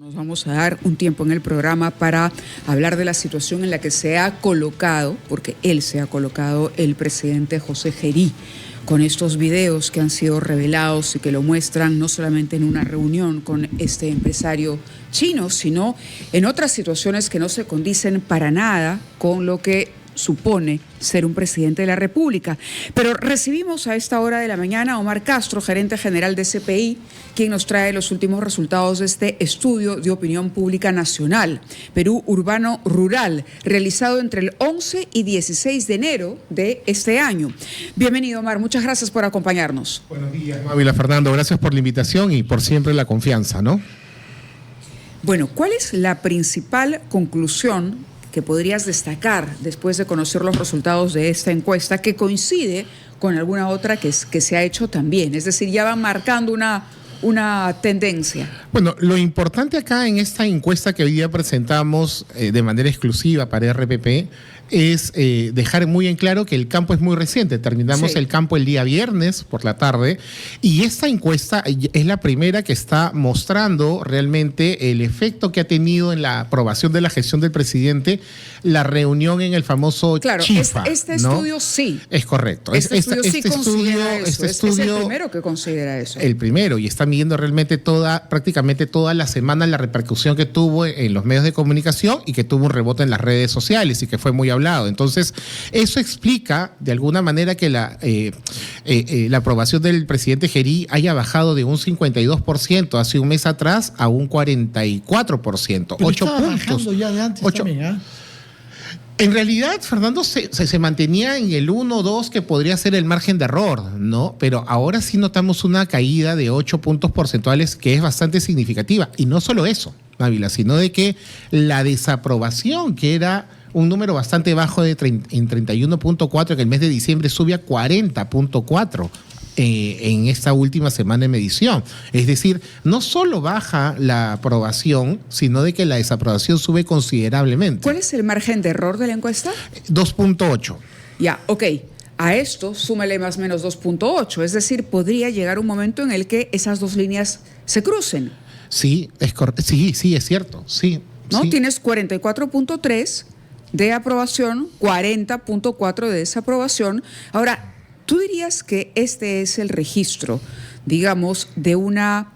Nos vamos a dar un tiempo en el programa para hablar de la situación en la que se ha colocado, porque él se ha colocado, el presidente José Gerí, con estos videos que han sido revelados y que lo muestran no solamente en una reunión con este empresario chino, sino en otras situaciones que no se condicen para nada con lo que supone ser un presidente de la República. Pero recibimos a esta hora de la mañana a Omar Castro, gerente general de CPI, quien nos trae los últimos resultados de este estudio de opinión pública nacional, Perú Urbano Rural, realizado entre el 11 y 16 de enero de este año. Bienvenido, Omar, muchas gracias por acompañarnos. Buenos días, Mávila, Fernando, gracias por la invitación y por siempre la confianza, ¿no? Bueno, ¿cuál es la principal conclusión que podrías destacar después de conocer los resultados de esta encuesta, que coincide con alguna otra que se ha hecho también? Es decir, ya van marcando una tendencia. Bueno, lo importante acá en esta encuesta que hoy día presentamos de manera exclusiva para RPP es dejar muy en claro que el campo es muy reciente. Terminamos el campo el día viernes por la tarde y esta encuesta es la primera que está mostrando realmente el efecto que ha tenido en la aprobación de la gestión del presidente la reunión en el famoso Chifa. Este estudio sí. Es correcto. Este estudio considera eso. Es el primero que considera eso. El primero, y está midiendo realmente prácticamente toda la semana la repercusión que tuvo en los medios de comunicación y que tuvo un rebote en las redes sociales y que fue muy hablado. Entonces, eso explica de alguna manera que la aprobación del presidente Gerí haya bajado de un 52% hace un mes atrás a un 44%. Pero 8 puntos. Ya de antes 8. También, ¿eh? En realidad, Fernando, se mantenía en el 1 o 2 que podría ser el margen de error, ¿no? Pero ahora sí notamos una caída de 8 puntos porcentuales que es bastante significativa. Y no solo eso, Mávila, sino de que la desaprobación, que era un número bastante bajo en 31.4, que el mes de diciembre sube a 40.4. En esta última semana de medición. Es decir, no solo baja la aprobación, sino de que la desaprobación sube considerablemente. ¿Cuál es el margen de error de la encuesta? 2.8. Ya, ok. A esto súmale más o menos 2.8, es decir, podría llegar un momento en el que esas dos líneas se crucen. Sí, sí, es cierto, sí. ¿No? Sí. Tienes 44.3 de aprobación, 40.4 de desaprobación. Ahora, ¿tú dirías que este es el registro, digamos, de una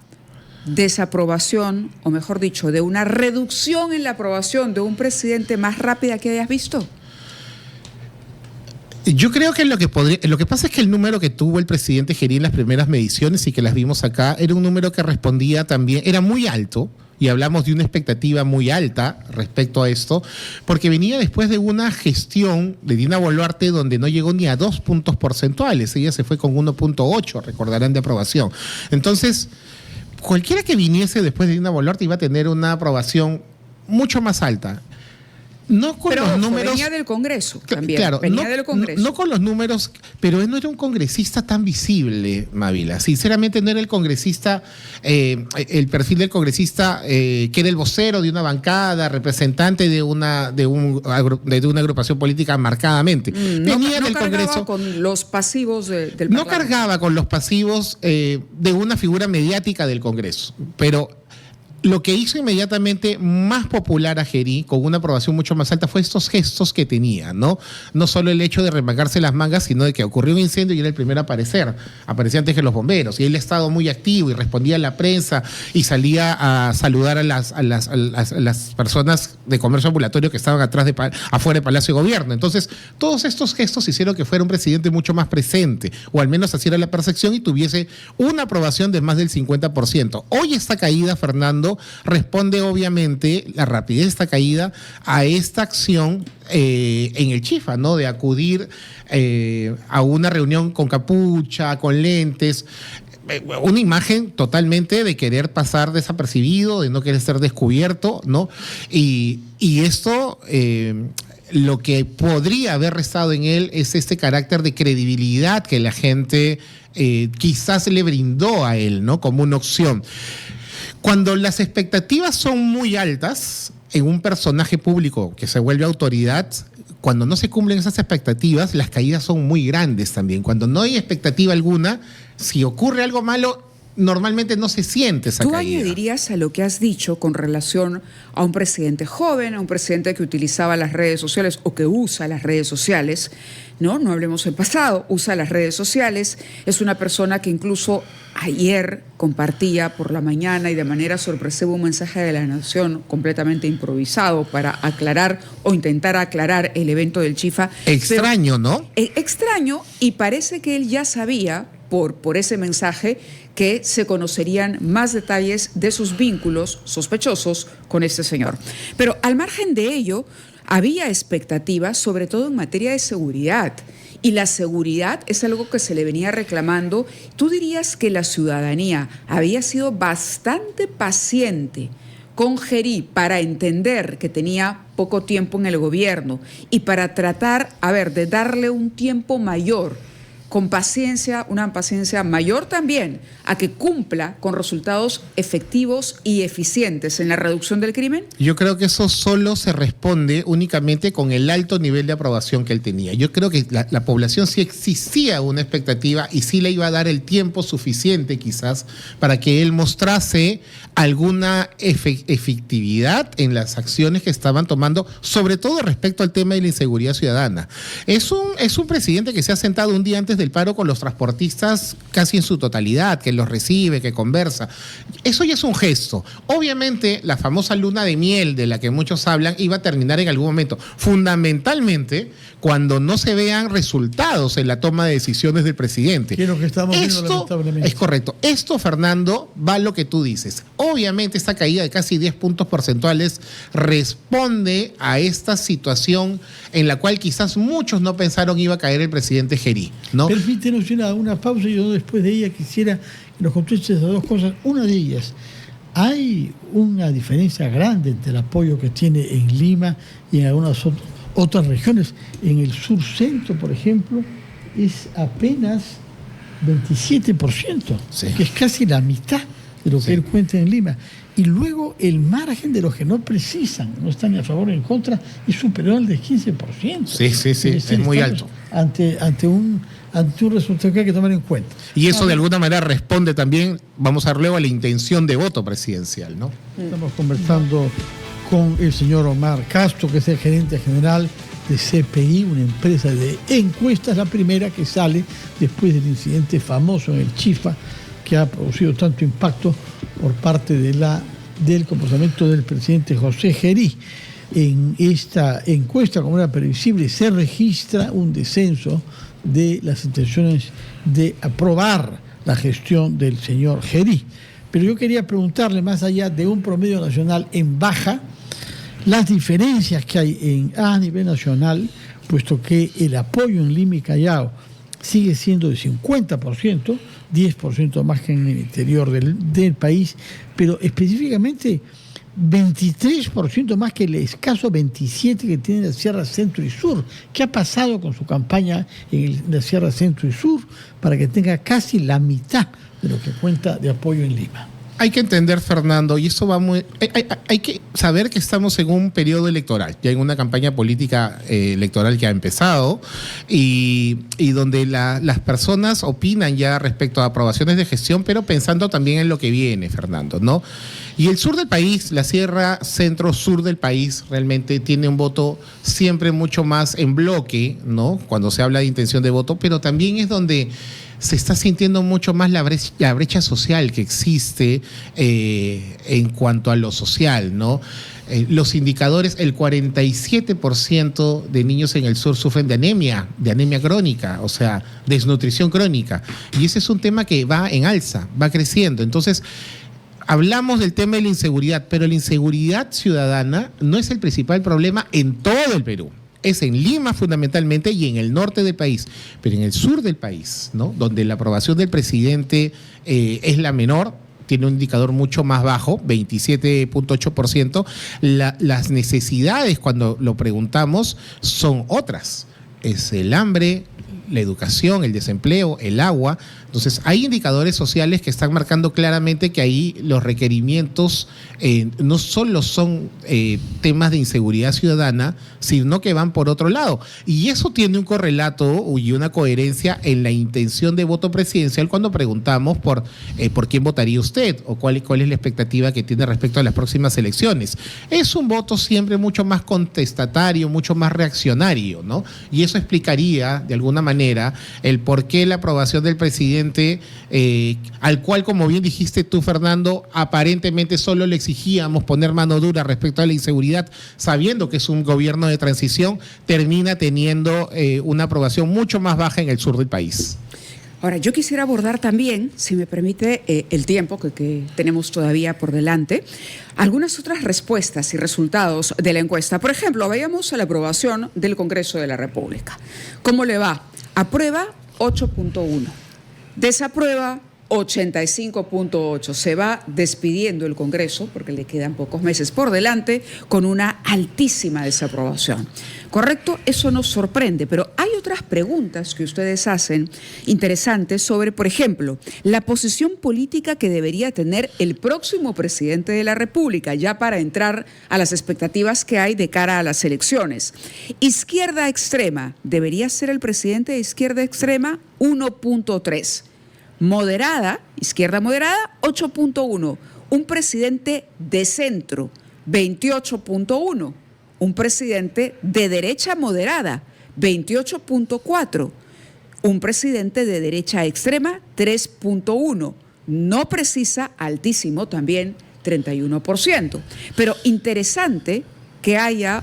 desaprobación, o mejor dicho, de una reducción en la aprobación de un presidente más rápida que hayas visto? Yo creo que lo que pasa es que el número que tuvo el presidente Gerí en las primeras mediciones y que las vimos acá era un número que respondía también, era muy alto. Y hablamos de una expectativa muy alta respecto a esto, porque venía después de una gestión de Dina Boluarte donde no llegó ni a 2 puntos porcentuales. Ella se fue con 1.8, recordarán, de aprobación. Entonces, cualquiera que viniese después de Dina Boluarte iba a tener una aprobación mucho más alta. No con los números. Venía del Congreso también. Claro, venía del Congreso. No con los números, pero él no era un congresista tan visible, Mávila. Sinceramente, no era el congresista, el perfil del congresista que era el vocero de una bancada, representante de una agrupación política marcadamente. Venía del Congreso. No cargaba con los pasivos del No Parlamento. cargaba con los pasivos de una figura mediática del Congreso, pero lo que hizo inmediatamente más popular a Gerí, con una aprobación mucho más alta, fue estos gestos que tenía, ¿no? No solo el hecho de remangarse las mangas, sino de que ocurrió un incendio y era el primero a aparecer. Aparecía antes que los bomberos. Y él ha estado muy activo y respondía a la prensa y salía a saludar a las personas de comercio ambulatorio que estaban afuera del Palacio de Gobierno. Entonces, todos estos gestos hicieron que fuera un presidente mucho más presente, o al menos así era la percepción, y tuviese una aprobación de más del 50%. Hoy esta caída, Fernando, responde obviamente la rapidez de esta caída a esta acción en el Chifa, ¿no? De acudir a una reunión con capucha, con lentes, una imagen totalmente de querer pasar desapercibido, de no querer ser descubierto, ¿no? Y esto lo que podría haber restado en él es este carácter de credibilidad que la gente quizás le brindó a él, ¿no? Como una opción. Cuando las expectativas son muy altas en un personaje público que se vuelve autoridad, cuando no se cumplen esas expectativas, las caídas son muy grandes también. Cuando no hay expectativa alguna, si ocurre algo malo, normalmente no se siente esa caída. ¿Tú añadirías a lo que has dicho con relación a un presidente joven, a un presidente que utilizaba las redes sociales o que usa las redes sociales? No hablemos del pasado, usa las redes sociales, es una persona que incluso ayer compartía por la mañana y de manera sorpresiva un mensaje de la Nación completamente improvisado para aclarar o intentar aclarar el evento del Chifa. Extraño, ¿no? Extraño, y parece que él ya sabía por ese mensaje que se conocerían más detalles de sus vínculos sospechosos con este señor. Pero al margen de ello, había expectativas, sobre todo en materia de seguridad. Y la seguridad es algo que se le venía reclamando. ¿Tú dirías que la ciudadanía había sido bastante paciente con Gerí para entender que tenía poco tiempo en el gobierno y para tratar, de darle un tiempo mayor, con paciencia, una paciencia mayor también, a que cumpla con resultados efectivos y eficientes en la reducción del crimen? Yo creo que eso solo se responde únicamente con el alto nivel de aprobación que él tenía. Yo creo que la población sí existía una expectativa y sí le iba a dar el tiempo suficiente quizás para que él mostrase alguna efectividad en las acciones que estaban tomando, sobre todo respecto al tema de la inseguridad ciudadana. Es un presidente que se ha sentado un día antes del paro con los transportistas casi en su totalidad, que los recibe, que conversa. Eso ya es un gesto. Obviamente, la famosa luna de miel de la que muchos hablan iba a terminar en algún momento. Fundamentalmente, cuando no se vean resultados en la toma de decisiones del presidente. Que es lo que estamos viendo, lamentablemente. Es correcto. Esto, Fernando, va a lo que tú dices. Obviamente, esta caída de casi 10 puntos porcentuales responde a esta situación en la cual quizás muchos no pensaron iba a caer el presidente Gerí, ¿no? Permítenos una pausa y yo después de ella quisiera que nos contestes a dos cosas. Una de ellas, hay una diferencia grande entre el apoyo que tiene en Lima y en algunas otras regiones. En el sur centro, por ejemplo, es apenas 27%, sí, que es casi la mitad de lo que él cuenta en Lima. Y luego el margen de los que no precisan, no están ni a favor ni en contra, es superior al del 15%. Sí, es muy alto. Ante un resultado que hay que tomar en cuenta. Y eso de alguna manera responde también, vamos a ver luego, a la intención de voto presidencial, ¿no? Estamos conversando con el señor Omar Castro, que es el gerente general de CPI, una empresa de encuestas, la primera que sale después del incidente famoso en el Chifa, que ha producido tanto impacto por parte del comportamiento del presidente José Gerí. En esta encuesta, como era previsible, se registra un descenso de las intenciones de aprobar la gestión del señor Gerí. Pero yo quería preguntarle, más allá de un promedio nacional en baja, las diferencias que hay a nivel nacional, puesto que el apoyo en Lima y Callao sigue siendo de 50%, 10% más que en el interior del país, pero específicamente 23% más que el escaso 27% que tiene la Sierra Centro y Sur. ¿Qué ha pasado con su campaña en la Sierra Centro y Sur para que tenga casi la mitad de lo que cuenta de apoyo en Lima? Hay que entender, Fernando, y eso va muy... Hay que saber que estamos en un periodo electoral, ya en una campaña política electoral que ha empezado y donde las personas opinan ya respecto a aprobaciones de gestión, pero pensando también en lo que viene, Fernando, ¿no? Y el sur del país, la Sierra Centro-Sur del país, realmente tiene un voto siempre mucho más en bloque, ¿no? Cuando se habla de intención de voto, pero también es donde se está sintiendo mucho más la brecha social que existe en cuanto a lo social, ¿no? Los indicadores, el 47% de niños en el sur sufren de anemia crónica, o sea, desnutrición crónica. Y ese es un tema que va en alza, va creciendo. Entonces, hablamos del tema de la inseguridad, pero la inseguridad ciudadana no es el principal problema en todo el Perú. Es en Lima fundamentalmente y en el norte del país, pero en el sur del país, ¿no? Donde la aprobación del presidente es la menor, tiene un indicador mucho más bajo, 27.8%, las necesidades cuando lo preguntamos son otras. Es el hambre, la educación, el desempleo, el agua. Entonces, hay indicadores sociales que están marcando claramente que ahí los requerimientos no solo son temas de inseguridad ciudadana, sino que van por otro lado. Y eso tiene un correlato y una coherencia en la intención de voto presidencial cuando preguntamos por quién votaría usted o cuál es la expectativa que tiene respecto a las próximas elecciones. Es un voto siempre mucho más contestatario, mucho más reaccionario, ¿no? Y eso explicaría, de alguna manera, el por qué la aprobación del presidente, al cual, como bien dijiste tú, Fernando, aparentemente solo le exigíamos poner mano dura respecto a la inseguridad, sabiendo que es un gobierno de transición, termina teniendo una aprobación mucho más baja en el sur del país. Ahora, yo quisiera abordar también, si me permite el tiempo que tenemos todavía por delante, algunas otras respuestas y resultados de la encuesta. Por ejemplo, vayamos a la aprobación del Congreso de la República. ¿Cómo le va? Aprueba 8.1, desaprueba 85.8. Se va despidiendo el Congreso, porque le quedan pocos meses por delante, con una altísima desaprobación. ¿Correcto? Eso nos sorprende, pero hay otras preguntas que ustedes hacen interesantes sobre, por ejemplo, la posición política que debería tener el próximo presidente de la República, ya para entrar a las expectativas que hay de cara a las elecciones. Izquierda extrema, ¿debería ser el presidente de izquierda extrema? 1.3. Moderada, izquierda moderada, 8.1. Un presidente de centro, 28.1. Un presidente de derecha moderada, 28.4. Un presidente de derecha extrema, 3.1. No precisa, altísimo también, 31%. Pero interesante que haya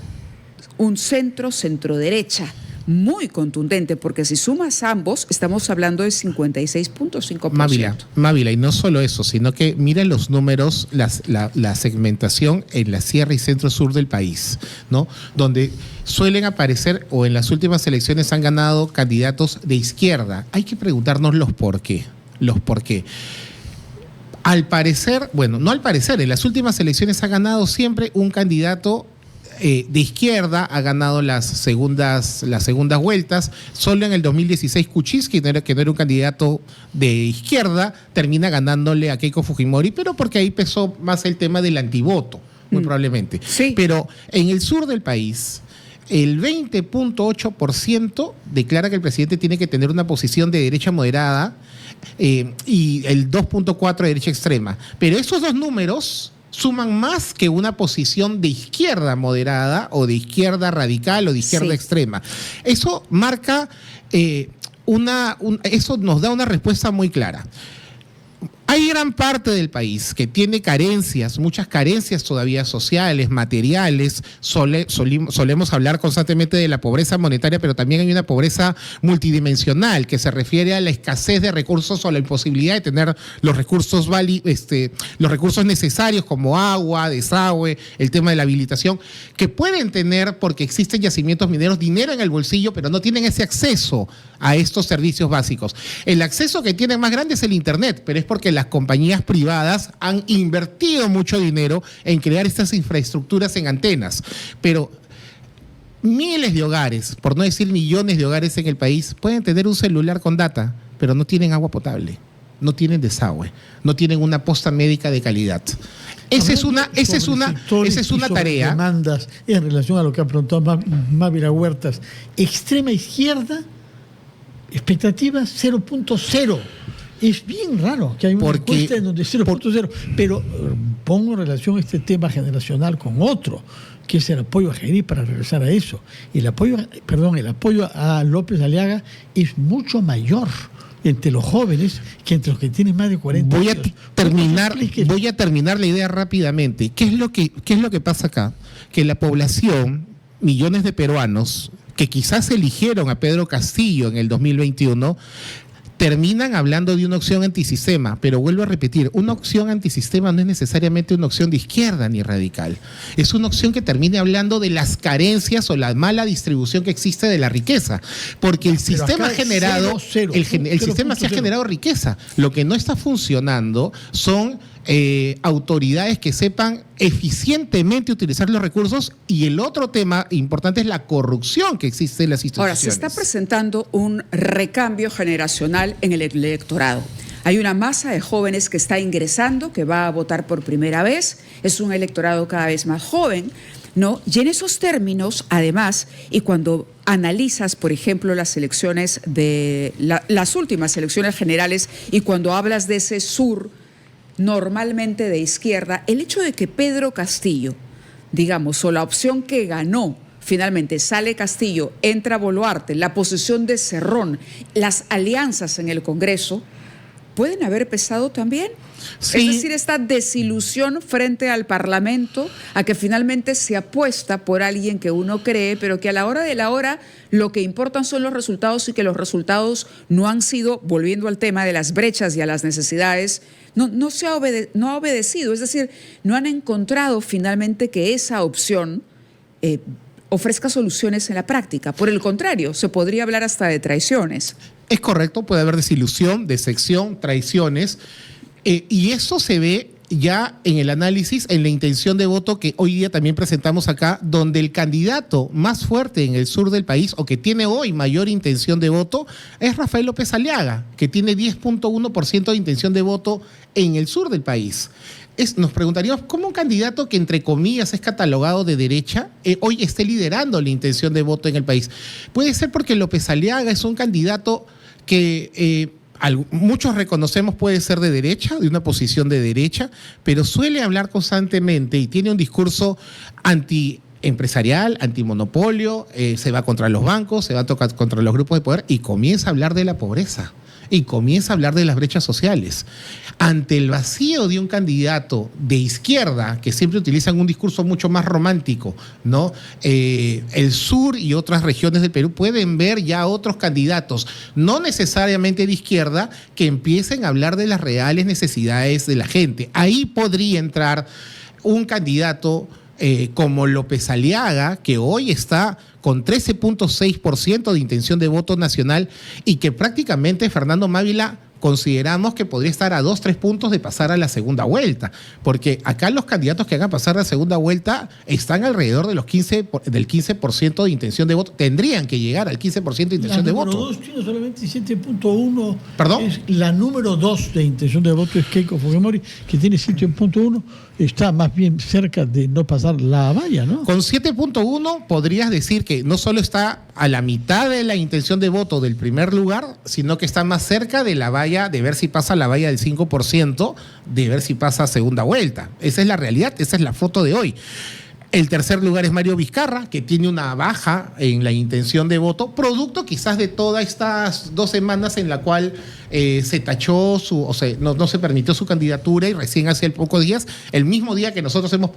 un centro-centroderecha muy contundente, porque si sumas ambos, estamos hablando de 56.5%. Mávila, y no solo eso, sino que mira los números, la segmentación en la sierra y centro-sur del país, ¿no? Donde suelen aparecer, o en las últimas elecciones han ganado candidatos de izquierda. Hay que preguntarnos los por qué. Al parecer, bueno, no al parecer, en las últimas elecciones ha ganado siempre un candidato de izquierda, ha ganado las segundas vueltas. Solo en el 2016 Kuczynski, que no era un candidato de izquierda, termina ganándole a Keiko Fujimori, pero porque ahí pesó más el tema del antivoto, muy probablemente. Sí. Pero en el sur del país, el 20.8% declara que el presidente tiene que tener una posición de derecha moderada y el 2.4% de derecha extrema. Pero esos dos números suman más que una posición de izquierda moderada o de izquierda radical o de izquierda extrema. Eso marca eso nos da una respuesta muy clara. Hay gran parte del país que tiene carencias, muchas carencias todavía sociales, materiales. Solemos hablar constantemente de la pobreza monetaria, pero también hay una pobreza multidimensional que se refiere a la escasez de recursos o la imposibilidad de tener los recursos necesarios como agua, desagüe, el tema de la habilitación, que pueden tener, porque existen yacimientos mineros, dinero en el bolsillo, pero no tienen ese acceso a estos servicios básicos. El acceso que tienen más grande es el Internet, pero es porque las compañías privadas han invertido mucho dinero en crear estas infraestructuras en antenas. Pero miles de hogares, por no decir millones de hogares en el país, pueden tener un celular con data, pero no tienen agua potable, no tienen desagüe, no tienen una posta médica de calidad. Esa es una tarea. Demandas en relación a lo que ha preguntado Mávila Huertas. Extrema izquierda, expectativas 0.0. Es bien raro que hay una encuesta en donde 0.0, pero pongo en relación este tema generacional con otro, que es el apoyo a Gerí, para regresar a eso. El apoyo a López Aliaga es mucho mayor entre los jóvenes que entre los que tienen más de 40 años. Voy a terminar la idea rápidamente. ¿Qué es lo que pasa acá? Que la población, millones de peruanos, que quizás eligieron a Pedro Castillo en el 2021, terminan hablando de una opción antisistema, pero vuelvo a repetir, una opción antisistema no es necesariamente una opción de izquierda ni radical. Es una opción que termine hablando de las carencias o la mala distribución que existe de la riqueza, porque el sistema el sistema sí ha generado riqueza. Lo que no está funcionando son autoridades que sepan eficientemente utilizar los recursos, y el otro tema importante es la corrupción que existe en las instituciones. Ahora, se está presentando un recambio generacional en el electorado. Hay una masa de jóvenes que está ingresando, que va a votar por primera vez. Es un electorado cada vez más joven, ¿no? Y en esos términos, además, y cuando analizas, por ejemplo, las elecciones las últimas elecciones generales, y cuando hablas de ese sur normalmente de izquierda, el hecho de que Pedro Castillo, digamos, o la opción que ganó, finalmente sale Castillo, entra Boluarte, la posición de Cerrón, las alianzas en el Congreso, ¿pueden haber pesado también? Sí. Es decir, esta desilusión frente al Parlamento, a que finalmente se apuesta por alguien que uno cree, pero que a la hora de la hora lo que importan son los resultados, y que los resultados no han sido, volviendo al tema de las brechas y a las necesidades, no ha obedecido. Es decir, no han encontrado finalmente que esa opción ofrezca soluciones en la práctica. Por el contrario, se podría hablar hasta de traiciones. Es correcto, puede haber desilusión, decepción, traiciones, y eso se ve ya en el análisis, en la intención de voto que hoy día también presentamos acá, donde el candidato más fuerte en el sur del país, o que tiene hoy mayor intención de voto, es Rafael López Aliaga, que tiene 10.1% de intención de voto en el sur del país. Nos preguntaríamos cómo un candidato que entre comillas es catalogado de derecha hoy esté liderando la intención de voto en el país. Puede ser porque López Aliaga es un candidato que muchos reconocemos puede ser de derecha, de una posición de derecha, pero suele hablar constantemente y tiene un discurso antiempresarial, antimonopolio, se va contra los bancos, se va contra los grupos de poder, y comienza a hablar de la pobreza. Y comienza a hablar de las brechas sociales. Ante el vacío de un candidato de izquierda, que siempre utilizan un discurso mucho más romántico, ¿no? El sur y otras regiones del Perú pueden ver ya otros candidatos, no necesariamente de izquierda, que empiecen a hablar de las reales necesidades de la gente. Ahí podría entrar un candidato como López Aliaga, que hoy está con 13.6% de intención de voto nacional, y que prácticamente Fernando Mávila consideramos que podría estar a 2-3 puntos de pasar a la segunda vuelta, porque acá los candidatos que van a pasar a la segunda vuelta están alrededor de del 15% de intención de voto, tendrían que llegar al 15% de intención de voto. La número 2 tiene solamente 7.1. ¿Perdón? La número 2 de intención de voto es Keiko Fujimori, que tiene 7.1, está más bien cerca de no pasar la valla, ¿no? Con 7.1 podrías decir que no solo está a la mitad de la intención de voto del primer lugar, sino que está más cerca de la valla, de ver si pasa la valla del 5%, de ver si pasa a segunda vuelta. Esa es la realidad, esa es la foto de hoy. El tercer lugar es Mario Vizcarra, que tiene una baja en la intención de voto, producto quizás de todas estas 2 semanas en la cual se tachó no se permitió su candidatura, y recién hace pocos días, el mismo día que nosotros hemos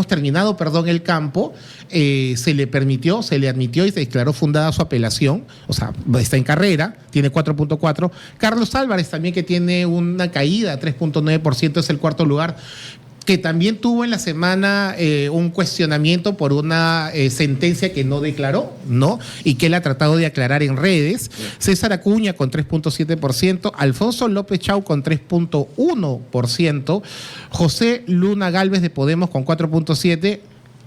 terminado el campo, se le admitió y se declaró fundada su apelación, o sea, está en carrera, tiene 4.4. Carlos Álvarez también, que tiene una caída, 3.9%, es el cuarto lugar, que también tuvo en la semana un cuestionamiento por una sentencia que no declaró, ¿no? Y que él ha tratado de aclarar en redes. César Acuña con 3.7%, Alfonso López Chau con 3.1%, José Luna Gálvez de Podemos con 4.7%.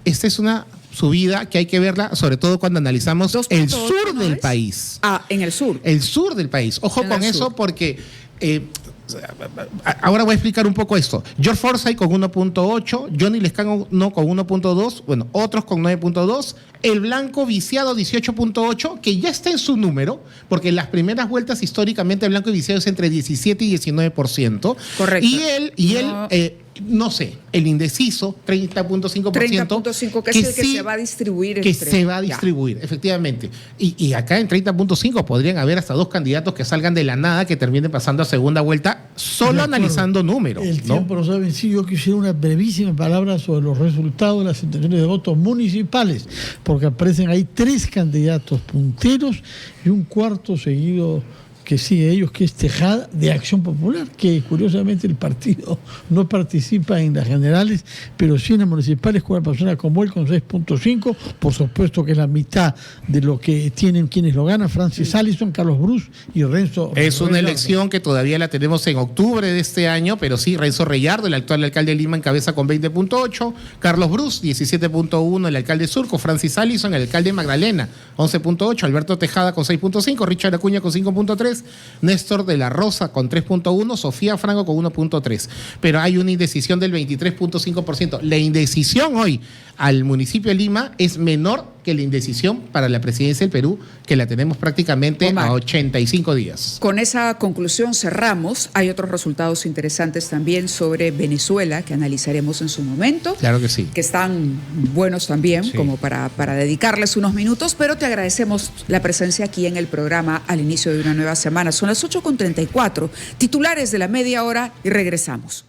Esta es una subida que hay que verla, sobre todo cuando analizamos el sur del país. En el sur. El sur del país. Ojo con eso, porque ahora voy a explicar un poco esto. George Forsyth con 1.8, Johnny Lescano con 1.2, bueno, otros con 9.2, el blanco viciado 18.8, que ya está en su número, porque en las primeras vueltas históricamente el blanco viciado es entre 17 y 19%. Correcto. Y él no sé, el indeciso, 30.5%. 30.5%, que es el que se va a distribuir. Se va a distribuir, efectivamente. Y acá en 30.5 podrían haber hasta 2 candidatos que salgan de la nada, que terminen pasando a segunda vuelta, solo analizando números. El tiempo nos ha vencido. Yo quisiera una brevísima palabra sobre los resultados de las intenciones de votos municipales, porque aparecen ahí 3 candidatos punteros y un cuarto seguido que sigue ellos, que es Tejada de Acción Popular, que curiosamente el partido no participa en las generales, pero sí en las municipales con una persona como él con 6.5, por supuesto que es la mitad de lo que tienen quienes lo ganan, Francis Allison, Carlos Bruce y Renzo. Es una elección que todavía la tenemos en octubre de este año, pero sí, Renzo Reyardo, el actual alcalde de Lima, encabeza con 20.8, Carlos Bruce, 17.1, el alcalde Surco, Francis Allison, el alcalde de Magdalena, 11.8, Alberto Tejada con 6.5, Richard Acuña con 5.3, Néstor de la Rosa con 3.1, Sofía Franco con 1.3. Pero hay una indecisión del 23.5%. La indecisión hoy al municipio de Lima es menor que la indecisión para la presidencia del Perú, que la tenemos prácticamente Omar, a 85 días. Con esa conclusión cerramos. Hay otros resultados interesantes también sobre Venezuela que analizaremos en su momento. Claro que sí. Que están buenos también, Sí, como para dedicarles unos minutos, pero te agradecemos la presencia aquí en el programa al inicio de una nueva semana. Son las 8:34, titulares de la media hora y regresamos.